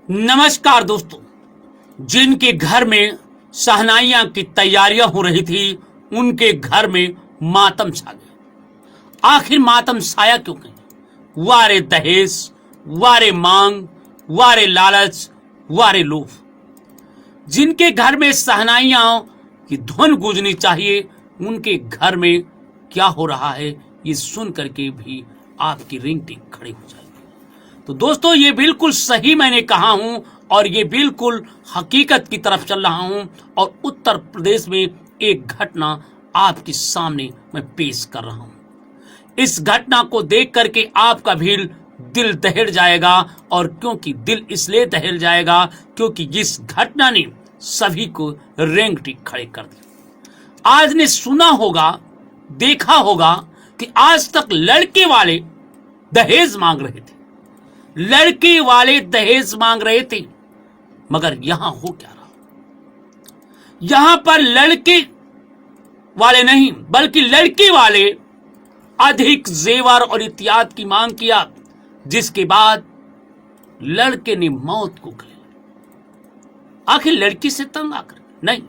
नमस्कार दोस्तों। जिनके घर में शहनाइयां की तैयारियां हो रही थी उनके घर में मातम छा गया। आखिर मातम छाया क्यों नहीं? वारे दहेज, वारे मांग, वारे लालच, वारे लोभ। जिनके घर में शहनाइयां की धुन गूंजनी चाहिए उनके घर में क्या हो रहा है ये सुन करके भी आपकी रिंगटी खड़ी हो जाएगी। तो दोस्तों, ये बिल्कुल सही मैंने कहा हूं और ये बिल्कुल हकीकत की तरफ चल रहा हूं और उत्तर प्रदेश में एक घटना आपके सामने मैं पेश कर रहा हूं। इस घटना को देख करके आपका भी दिल दहल जाएगा। और क्योंकि दिल इसलिए दहल जाएगा क्योंकि इस घटना ने सभी को रेंगटी खड़े कर दिया। आज ने सुना होगा, देखा होगा कि आज तक लड़के वाले दहेज मांग रहे थे, लड़के वाले दहेज मांग रहे थे, मगर यहां हो क्या रहा? यहां पर लड़के वाले नहीं बल्कि लड़के वाले अधिक जेवर और इत्यादि की मांग किया, जिसके बाद लड़के ने मौत को गले। आखिर लड़की से तंग आकर नहीं,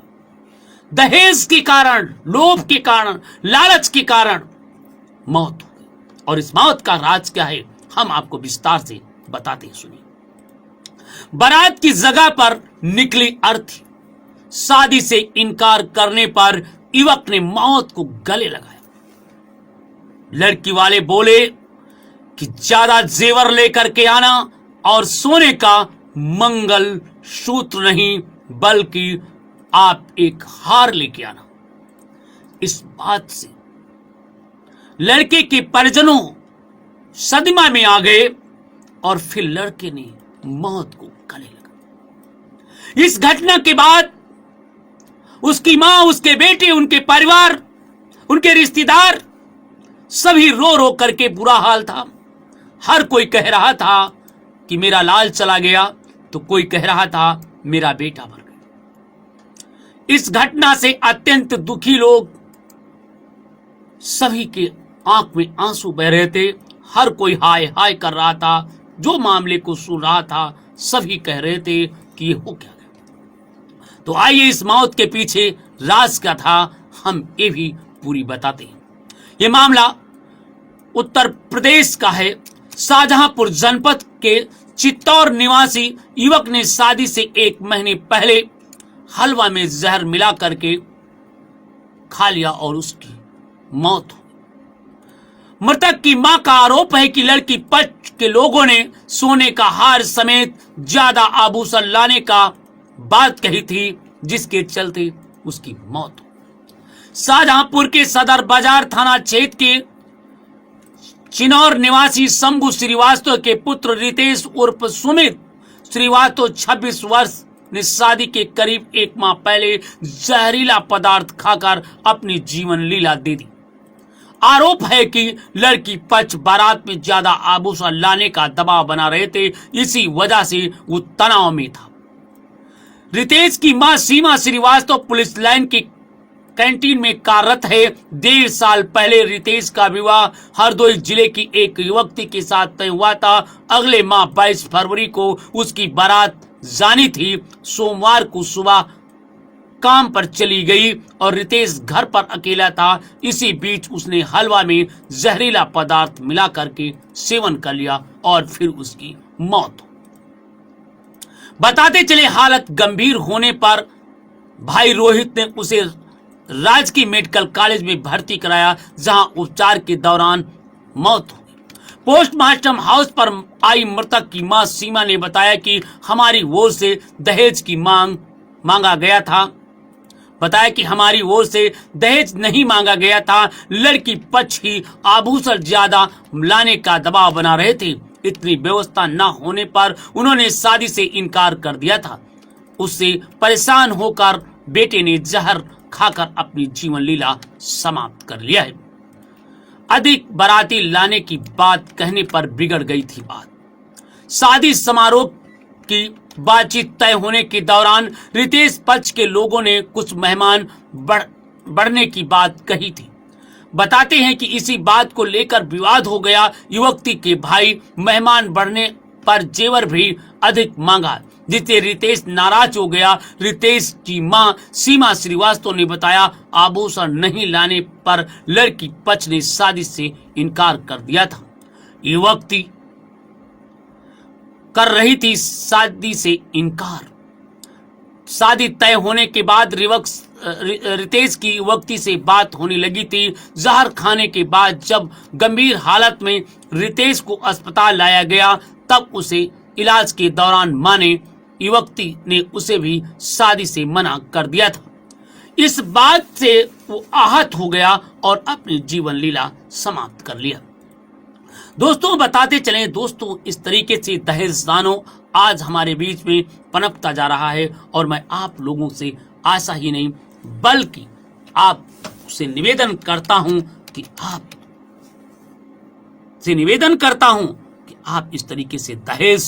दहेज के कारण, लोभ के कारण, लालच के कारण मौत हो गई। और इस मौत का राज क्या है हम आपको विस्तार से बताते हैं, सुनिए। बारात की जगह पर निकली अर्थी। शादी से इनकार करने पर युवक ने मौत को गले लगाया। लड़की वाले बोले कि ज्यादा जेवर लेकर के आना और सोने का मंगल सूत्र नहीं बल्कि आप एक हार लेके आना। इस बात से लड़के के परिजनों सदमा में आ गए और फिर लड़के ने मौत को गले लगा। इस घटना के बाद उसकी मां, उसके बेटे, उनके परिवार, उनके रिश्तेदार सभी रो रो करके बुरा हाल था। हर कोई कह रहा था कि मेरा लाल चला गया, तो कोई कह रहा था मेरा बेटा मर गया। इस घटना से अत्यंत दुखी लोग, सभी के आंख में आंसू बह रहे थे। हर कोई हाय हाय कर रहा था। जो मामले को सुन रहा था सभी कह रहे थे कि ये हो क्या गया। तो आइए इस मौत के पीछे राज क्या था हम ये भी पूरी बताते हैं। ये मामला उत्तर प्रदेश का है। शाहजहांपुर जनपद के चित्तौर निवासी युवक ने शादी से 1 महीने पहले हलवा में जहर मिला करके खा लिया और उसकी मौत हो। मृतक की मां का आरोप है कि लड़की पक्ष के लोगों ने सोने का हार समेत ज्यादा आभूषण लाने का बात कही थी, जिसके चलते उसकी मौत हो। शाहजहांपुर के सदर बाजार थाना क्षेत्र के चिनौर निवासी शंभू श्रीवास्तव के पुत्र रितेश उर्फ सुमित श्रीवास्तव 26 वर्ष ने शादी के करीब 1 माह पहले जहरीला पदार्थ खाकर अपनी जीवन लीला दे दी। आरोप है कि लड़की पक्ष बारात में ज्यादा आभूषण लाने का दबाव बना रहे थे, इसी वजह से वो तनाव में था। रितेश की मां सीमा श्रीवास्तव पुलिस लाइन की कैंटीन में कार्यरत है। 1.5 साल पहले रितेश का विवाह हरदोई जिले की एक युवती के साथ तय हुआ था। अगले माह 22 फरवरी को उसकी बारात जानी थी। सोमवार को सुबह काम पर चली गई और रितेश घर पर अकेला था। इसी बीच उसने हलवा में जहरीला पदार्थ मिला करके सेवन कर लिया और फिर उसकी मौत हो। बताते चले हालत गंभीर होने पर भाई रोहित ने उसे राजकीय मेडिकल कॉलेज में भर्ती कराया, जहां उपचार के दौरान मौत हो गई। पोस्टमार्टम हाउस पर आई मृतक की मां सीमा ने बताया कि हमारी ओर से दहेज की मांगा गया था। बताया कि हमारी ओर से दहेज नहीं मांगा गया था, लड़की पक्ष ही आभूषण ज्यादा लाने का दबाव बना रहे थे। इतनी व्यवस्था न होने पर उन्होंने शादी से इनकार कर दिया था। उससे परेशान होकर बेटे ने जहर खाकर अपनी जीवन लीला समाप्त कर लिया है। अधिक बाराती लाने की बात कहने पर बिगड़ गई थी बात। शादी समारोह की बातचीत तय होने के दौरान रितेश पक्ष के लोगों ने कुछ मेहमान बढ़ने की बात कही थी। बताते हैं कि इसी बात को लेकर विवाद हो गया। युवती के भाई मेहमान बढ़ने पर जेवर भी अधिक मांगा, जिससे रितेश नाराज हो गया। रितेश की मां सीमा श्रीवास्तव ने बताया, आभूषण नहीं लाने पर लड़की पक्ष ने शादी से इनकार कर दिया था। युवती कर रही थी शादी से इनकार। शादी तय होने के बाद रितेश की युवती से बात होने लगी थी। जहर खाने के बाद जब गंभीर हालत में रितेश को अस्पताल लाया गया, तब उसे इलाज के दौरान मां ने युवती ने उसे भी शादी से मना कर दिया था। इस बात से वो आहत हो गया और अपनी जीवन लीला समाप्त कर लिया। दोस्तों बताते चलें दोस्तों, इस तरीके से दहेजदानों आज हमारे बीच में पनपता जा रहा है और मैं आप लोगों से आशा ही नहीं बल्कि आपसे निवेदन करता हूं कि आप इस तरीके से दहेज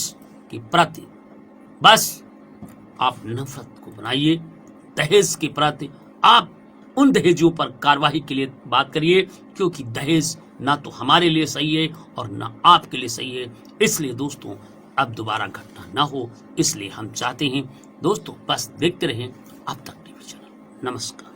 के प्रति बस आप नफरत को बनाइए। दहेज के प्रति आप उन दहेजों पर कार्रवाई के लिए बात करिए, क्योंकि दहेज ना तो हमारे लिए सही है और ना आपके लिए सही है। इसलिए दोस्तों अब दोबारा घटना ना हो, इसलिए हम चाहते हैं दोस्तों बस देखते रहें अब तक टीवी चैनल। नमस्कार।